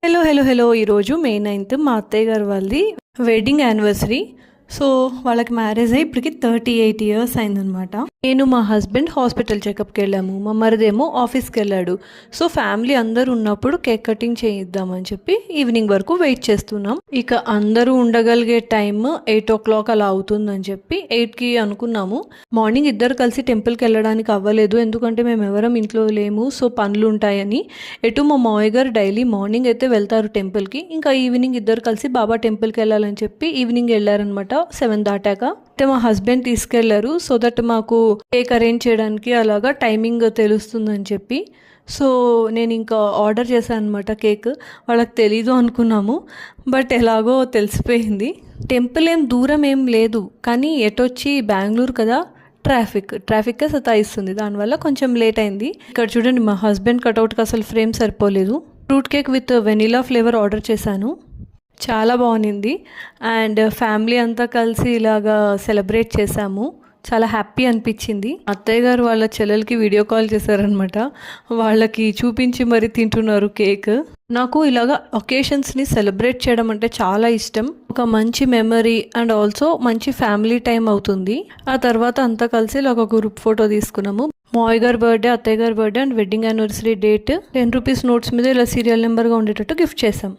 Hello hello hello ఈరోజు మే 9th మా అత్తయ్య గారు వాళ్ళది వెడ్డింగ్ యానివర్సరీ. సో వాళ్ళకి మ్యారేజ్ అయ్యి ఇప్పటికి 38 years అయిందనమాట. నేను మా హస్బెండ్ హాస్పిటల్ చెకప్కి వెళ్ళాము, మా మరిదేమో ఆఫీస్కి వెళ్ళాడు. సో ఫ్యామిలీ అందరూ ఉన్నప్పుడు కేక్ కటింగ్ చేయిద్దామని చెప్పి ఈవినింగ్ వరకు వెయిట్ చేస్తున్నాం. ఇక అందరూ ఉండగలిగే టైం 8 o'clock అలా అవుతుందని చెప్పి 8కి అనుకున్నాము. మార్నింగ్ ఇద్దరు కలిసి టెంపుల్కి వెళ్ళడానికి అవ్వలేదు, ఎందుకంటే మేము ఎవరం ఇంట్లో లేము, సో పనులు ఉంటాయని. ఎటు మా మావయ్య గారు డైలీ మార్నింగ్ అయితే వెళ్తారు టెంపుల్కి, ఇంకా ఈవినింగ్ ఇద్దరు కలిసి బాబా టెంపుల్కి వెళ్ళాలని చెప్పి ఈవినింగ్ వెళ్ళారనమాట 7 దాటాక. అయితే మా హస్బెండ్ తీసుకెళ్లారు సో దట్ మాకు కేక్ అరేంజ్ చేయడానికి అలాగా టైమింగ్ తెలుస్తుందని చెప్పి. సో నేను ఇంకా ఆర్డర్ చేశాను అనమాట కేక్. వాళ్ళకి తెలీదు అనుకున్నాము, బట్ ఎలాగో తెలిసిపోయింది. టెంపుల్ ఏం దూరం ఏం లేదు, కానీ ఎటొచ్చి బెంగళూరు కదా, ట్రాఫిక్కే సతాయిస్తుంది, దానివల్ల కొంచెం లేట్ అయింది. ఇక్కడ చూడండి మా హస్బెండ్ కటౌట్కి అసలు ఫ్రేమ్ సరిపోలేదు. Fruit cake with vanilla flavour order చేశాను, చాలా బాగుంది. అండ్ ఫ్యామిలీ అంతా కలిసి ఇలాగా సెలబ్రేట్ చేశాము, చాలా హ్యాపీ అనిపించింది. అత్తయ్య గారు వాళ్ళ చెల్లెలకి వీడియో కాల్ చేశారనమాట, వాళ్ళకి చూపించి మరి తింటున్నారు కేక్. నాకు ఇలాగా ఒకేషన్స్ని సెలబ్రేట్ చేయడం అంటే చాలా ఇష్టం. ఒక మంచి మెమరీ అండ్ ఆల్సో మంచి ఫ్యామిలీ టైం అవుతుంది. ఆ తర్వాత అంతా కలిసి ఇలా ఒక గ్రూప్ ఫోటో తీసుకున్నాము. మావయ్య గారి బర్త్డే, అత్తయ్య గారి birthday and wedding anniversary date 10 rupees notes మీద ఇలా సీరియల్ నెంబర్గా ఉండేటట్టు గిఫ్ట్ చేసాం.